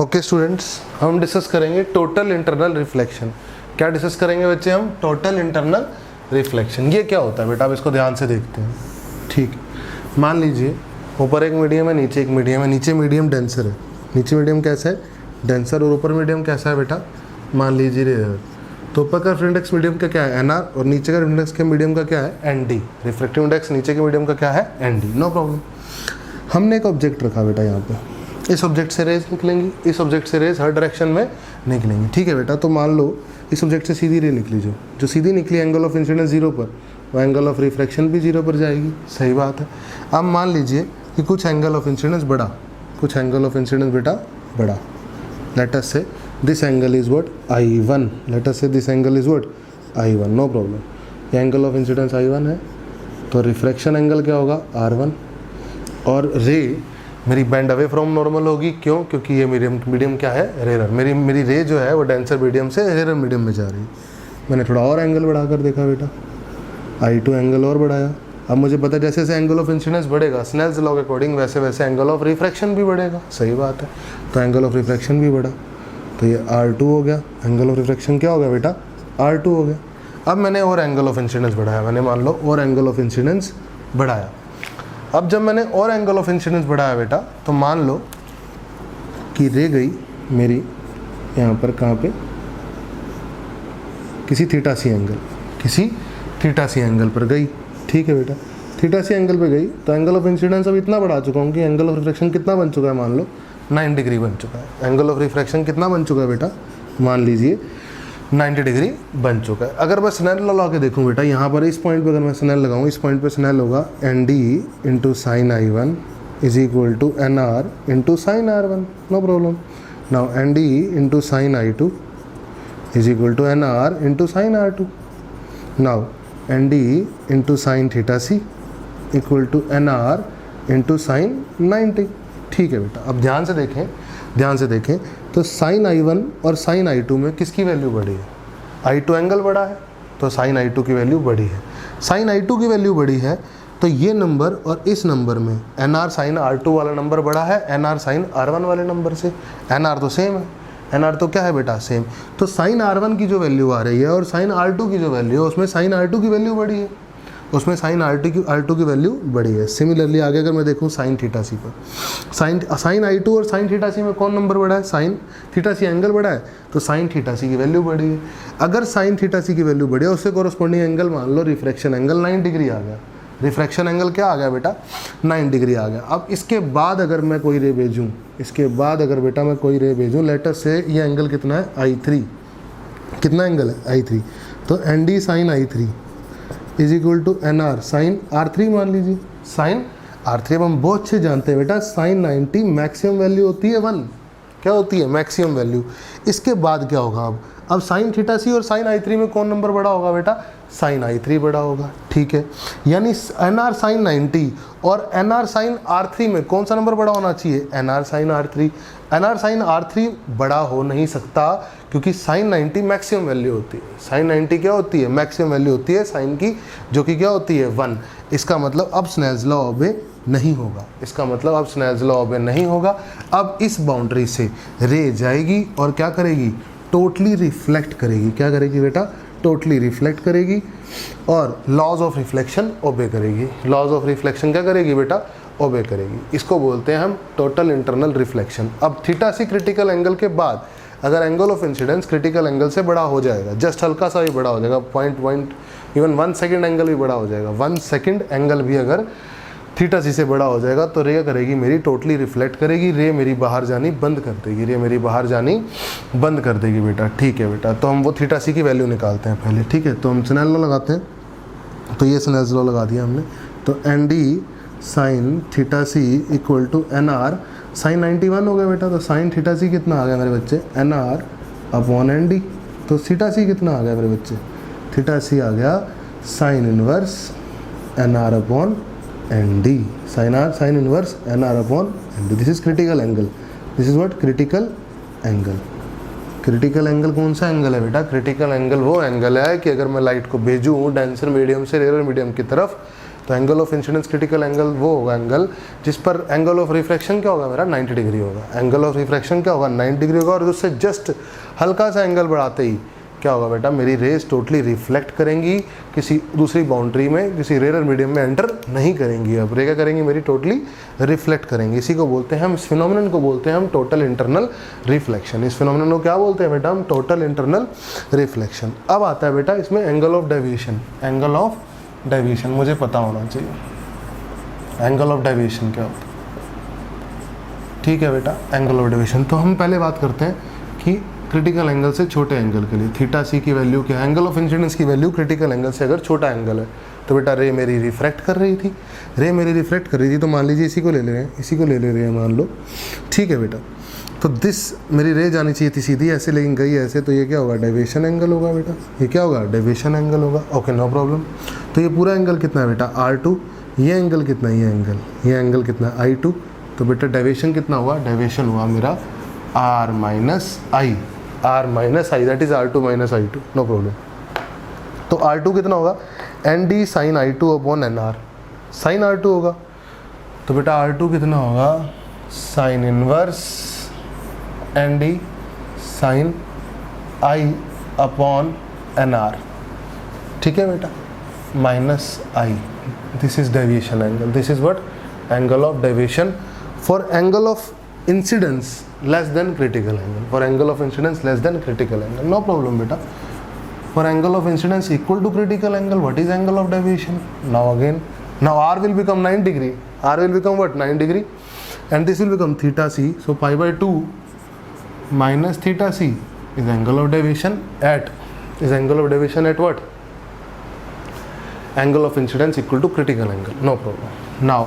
Okay students, हम discuss करेंगे total internal reflection. क्या डिस्कस करेंगे बच्चे हम? Total internal reflection. ये क्या होता है बेटा, अब इसको ध्यान से देखते हैं। ठीक, मान लीजिए ऊपर एक मीडियम है, नीचे एक मीडियम है। नीचे मीडियम डेंसर है, नीचे मीडियम कैसा है? डेंसर। और ऊपर मीडियम कैसा है बेटा? मान लीजिए रेयर। तो ऊपर का रिफ्रैक्टिव इंडेक्स मीडियम का क्या है? NR, और नीचे का इंडेक्स के मीडियम का क्या है? ND। रिफ्रैक्टिव इंडेक्स नीचे के मीडियम का क्या है? ND। No problem. हमने एक ऑब्जेक्ट रखा बेटा यहाँ पे, इस ऑब्जेक्ट से रेज निकलेंगी, इस ऑब्जेक्ट से रेज हर डायरेक्शन में निकलेंगी। ठीक है बेटा, तो मान लो इस ऑब्जेक्ट से सीधी रे निकली, जो सीधी निकली एंगल ऑफ इंसिडेंस 0 पर, वो एंगल ऑफ रिफ्रैक्शन भी 0 पर जाएगी। सही बात है। अब मान लीजिए कि कुछ एंगल ऑफ इंसिडेंस बढ़ा, कुछ एंगल ऑफ इंसिडेंस बेटा बढ़ा। Let us say this angle is what? I1। Let us say this angle is what? I1। No problem. ये एंगल ऑफ इंसिडेंस I1 है, तो रिफ्रैक्शन एंगल क्या होगा? R1। और रे मेरी बेंड अवे फ्रॉम नॉर्मल होगी। क्यों? क्योंकि ये मीडियम क्या है? रेयर। मेरी रे जो है वो डेंसर मीडियम से रेयर मीडियम में जा रही है। मैंने थोड़ा और एंगल बढ़ाकर देखा बेटा, I2 एंगल और बढ़ाया। अब मुझे पता है जैसे जैसे एंगल ऑफ इंसिडेंस बढ़ेगा स्नेल्स लॉ के अकॉर्डिंग, वैसे वैसे एंगल ऑफ रिफ्रैक्शन भी बढ़ेगा। सही बात है। तो एंगल ऑफ रिफ्रैक्शन भी बढ़ा, तो ये R2 हो गया। एंगल ऑफ रिफ्रैक्शन क्या हो गया बेटा? R2 हो गया। अब मैंने और एंगल ऑफ इंसिडेंस बढ़ाया, मैंने मान लो और एंगल ऑफ इंसिडेंस बढ़ाया। अब जब मैंने और एंगल ऑफ इंसिडेंस बढ़ाया बेटा, तो मान लो कि रे गई मेरी यहाँ पर, कहाँ पे? किसी थीटा सी एंगल, किसी थीटा सी एंगल पर गई। ठीक है बेटा, थीटा सी एंगल पे गई, तो एंगल ऑफ इंसिडेंस अब इतना बढ़ा चुका हूँ कि एंगल ऑफ रिफ्रैक्शन कितना बन चुका है? मान लो 9 डिग्री बन चुका है। एंगल ऑफ रिफ्रैक्शन कितना बन चुका है बेटा? मान लीजिए 90 डिग्री बन चुका है। अगर मैं स्नेल लॉ लगा के देखूँ बेटा, यहाँ पर इस पॉइंट पे अगर मैं स्नेल लगाऊँ, इस पॉइंट पे स्नेल होगा ND into sine I1 is equal to NR into sine R1। No problem. Now ND into sine I2 is equal to NR into sine R2। Now ND into sine theta C equal to NR into sine 90। ठीक है बेटा, अब ध्यान से देखें, ध्यान से देखें तो साइन I1 और साइन I2 में किसकी वैल्यू बढ़ी है? I2 एंगल बढ़ा है, तो साइन I2 की वैल्यू बढ़ी है। साइन I2 की वैल्यू बढ़ी है, तो ये नंबर और इस नंबर में NR साइन R2 वाला नंबर बढ़ा है NR साइन R1 वाले नंबर से। NR तो सेम है, NR तो क्या है बेटा? सेम। तो साइन R1 की जो वैल्यू आ रही है और साइन R2 की जो वैल्यू है, उसमें साइन R2 की वैल्यू बढ़ी है, उसमें साइन R2 की वैल्यू बढ़ी है। सिमिलरली आगे अगर मैं देखूँ साइन थीटा सी पर, साइन I2 और साइन थीटा सी में कौन नंबर बढ़ा है? साइन थीटा सी एंगल बढ़ा है, तो साइन थीटा सी की वैल्यू बढ़ी है। अगर साइन थीटा सी की वैल्यू बढ़ी है, उससे कॉरस्पॉन्डिंग एंगल मान लो रिफ्रैक्शन एंगल 9 डिग्री आ गया। रिफ्रैक्शन एंगल क्या आ गया बेटा? 9 डिग्री आ गया। अब इसके बाद अगर मैं कोई रे भेजूँ, इसके बाद अगर बेटा मैं कोई रे भेजूँ, लेटर से ये एंगल कितना है? I3। कितना एंगल है? I3। तो ND sine I3 is equal to NR sine R3 मान लीजिए। साइन R3 अब हम बहुत अच्छे जानते हैं बेटा, साइन 90 मैक्सिमम वैल्यू होती है 1। क्या होती है? Maximum value. इसके बाद क्या होगा? अब साइन थीटा सी और साइन I3 में कौन नंबर बड़ा होगा बेटा? साइन I3 बड़ा होगा। ठीक है, यानी NR साइन 90 और NR साइन R3 में कौन सा नंबर बड़ा होना चाहिए? NR sine R3। NR sine R3 बड़ा हो नहीं सकता, क्योंकि साइन 90 मैक्सिमम वैल्यू होती है। साइन 90 क्या होती है? मैक्सिमम वैल्यू होती है साइन की, जो कि क्या होती है? 1। इसका मतलब अब स्नेल्स लॉ ओबे नहीं होगा, इसका मतलब अब स्नेल्स लॉ ओबे नहीं होगा। अब इस बाउंड्री से रे जाएगी और क्या करेगी? टोटली रिफ्लेक्ट करेगी। क्या करेगी बेटा? टोटली रिफ्लेक्ट करेगी और लॉज ऑफ रिफ्लेक्शन ओबे करेगी। लॉज ऑफ रिफ्लेक्शन क्या करेगी बेटा? ओबे करेगी। इसको बोलते हैं हम टोटल इंटरनल रिफ्लेक्शन। अब थीटा सी क्रिटिकल एंगल के बाद अगर angle of incidence critical angle से बड़ा हो जाएगा, जस्ट हल्का सा भी बड़ा हो जाएगा, पॉइंट इवन 1 सेकेंड एंगल भी बड़ा हो जाएगा, 1 सेकेंड एंगल भी अगर थीटा सी से बड़ा हो जाएगा, तो रे करेगी मेरी? टोटली रिफ्लेक्ट करेगी। रे मेरी बाहर जानी बंद कर देगी, रे मेरी बाहर जानी बंद कर देगी बेटा। ठीक है बेटा, तो हम वो थीटा सी की वैल्यू निकालते हैं पहले। ठीक है, तो हम स्नेल लॉ लगाते हैं। तो ये स्नेल्स लॉ लगा दिया हमने। तो ND sine theta C equal to NR sine 91 हो गया बेटा। तो साइन थीटा सी कितना आ गया मेरे बच्चे? NR upon ND। तो थीटा सी कितना आ गया मेरे बच्चे? थीटा सी आ गया sine inverse NR upon ND। Sine inverse NR upon ND। This is critical angle. This is what? Critical angle. Critical angle कौन सा एंगल है बेटा? क्रिटिकल एंगल वो एंगल है कि अगर मैं लाइट को भेजूँ डेंसर मीडियम से रेयर मीडियम की तरफ, तो angle of incidence critical angle वो होगा एंगल जिस पर एंगल ऑफ रिफ्रैक्शन क्या होगा मेरा 90 डिग्री होगा। एंगल ऑफ रिफ्रैक्शन क्या होगा 90 डिग्री होगा, और उससे जस्ट हल्का सा एंगल बढ़ाते ही क्या होगा बेटा, मेरी रेज टोटली रिफ्लेक्ट करेंगी, किसी दूसरी बाउंड्री में, किसी रेयर मीडियम में एंटर नहीं करेंगी। अब रे क्या करेंगी, मेरी टोटली रिफ्लेक्ट करेंगी। इसी को बोलते हैं हम, इस फिनोमेनन को बोलते हैं हम टोटल इंटरनल रिफ्लेक्शन। इस फिनोमेनन को क्या बोलते हैं बेटा हम, टोटल इंटरनल रिफ्लेक्शन। अब आता है बेटा इसमें angle of deviation. Angle of deviation मुझे पता होना चाहिए, एंगल ऑफ डेविएशन क्या होता है। ठीक है बेटा, एंगल ऑफ डेविएशन। तो हम पहले बात करते हैं कि क्रिटिकल एंगल से छोटे एंगल के लिए थीटा सी की वैल्यू क्या है। एंगल ऑफ इंसिडेंस की वैल्यू क्रिटिकल एंगल से अगर छोटा एंगल है तो बेटा रे मेरी रिफ्रैक्ट कर रही थी, रे मेरी रिफ्रैक्ट कर रही थी, तो मान लीजिए इसी को ले ले रहे हैं, इसी को ले ले रहे हैं मान लो। ठीक है बेटा, तो दिस मेरी रे जानी चाहिए थी सीधी ऐसे, लेकिन गई ऐसे, तो ये क्या होगा, डेविएशन एंगल होगा बेटा। ये क्या होगा, डेविएशन एंगल होगा। Okay, no problem. तो ये पूरा एंगल कितना है बेटा, R2। ये एंगल कितना है, ये एंगल कितना है, I2। तो बेटा डेविएशन कितना हुआ, डेविएशन हुआ मेरा R minus I, that is R2 minus I2, no problem. तो R2 कितना होगा, ND sine I2 upon NR, sine R2 होगा। तो बेटा R2 कितना होगा, sine inverse ND sine I upon NR। ठीक है बेटा, minus I, this is deviation angle, this is what, angle of deviation for angle of incidence less than critical angle, for angle of incidence less than critical angle, no problem beta. For angle of incidence equal to critical angle, what is angle of deviation? Now again, now R will become 9 degree, R will become what, 9 degree, and this will become theta c, so pi by 2 minus theta c is angle of deviation at, is angle of deviation at what, angle of incidence equal to critical angle, no problem. Now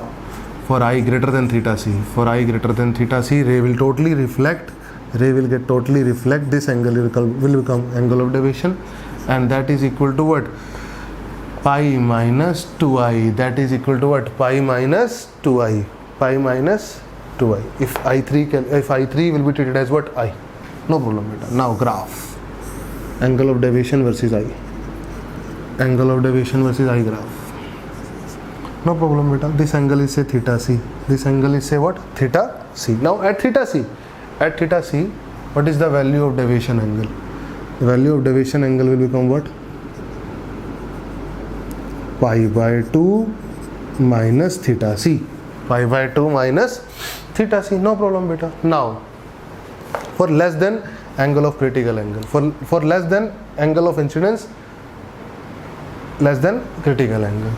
for I greater than theta c, for I greater than theta c, ray will totally reflect, ray will get totally reflect, this angle will become angle of deviation, and that is equal to what, pi minus 2i, that is equal to what, pi minus 2i, pi minus 2i. If I3 will be treated as what, I, no problem beta. Now graph, angle of deviation versus I, angle of deviation versus I graph. No problem beta, this angle is say theta c, this angle is say what, theta c. Now at theta c, what is the value of deviation angle, the value of deviation angle will become what, pi by 2 minus theta c, pi by 2 minus theta c, no problem beta. Now for less than angle of critical angle, for less than angle of incidence less than critical angle,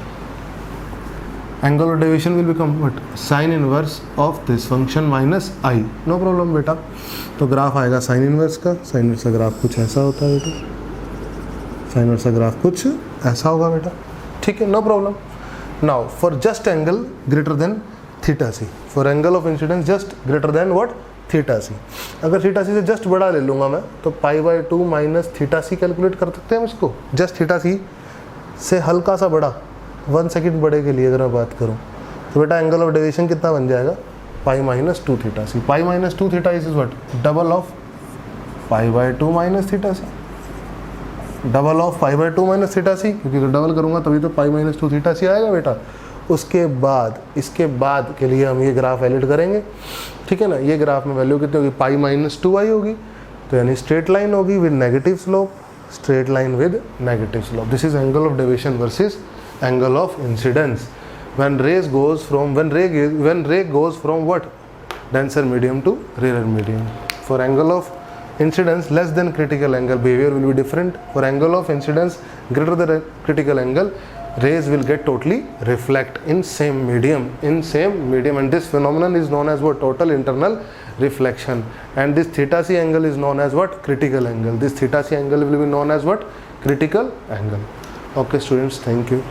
angle of deviation will become what, sin inverse of this function minus I, no problem बेटा। तो graph आएगा sine inverse का, sine inverse का graph कुछ ऐसा होता है बेटा, साइन इनवर्स का ग्राफ कुछ ऐसा होगा बेटा। ठीक है, no problem. Now for just angle greater than theta C, for angle of incidence just greater than what, theta C. अगर थीटा सी से जस्ट बड़ा ले लूँगा मैं, तो pi by 2 minus theta C calculate कर सकते हैं हम इसको, जस्ट थीटा सी से हल्का सा बड़ा, 1 सेकेंड बड़े के लिए अगर मैं बात करूं, तो बेटा एंगल ऑफ डेविएशन कितना बन जाएगा, pi minus 2 theta C. Pi minus 2 theta is what, double of pi by 2 minus theta C, double of pi by 2 minus theta C, क्योंकि तो डबल करूंगा तभी तो पाई माइनस 2 थीटा सी आएगा बेटा। उसके बाद इसके बाद के लिए हम ये ग्राफ एलिट करेंगे, ठीक है ना। ये ग्राफ में वैल्यू कितनी होगी, पाई माइनस 2i होगी, तो यानी स्ट्रेट लाइन होगी with negative slope, straight line with negative slope. This is angle of deviation versus angle of incidence when ray goes from what, denser medium to rarer medium. For angle of incidence less than critical angle, behavior will be different. For angle of incidence greater than critical angle, rays will get totally reflect in same medium, and this phenomenon is known as what, total internal reflection. And this theta c angle is known as what, critical angle. This theta c angle will be known as what, critical angle. Okay students, thank you.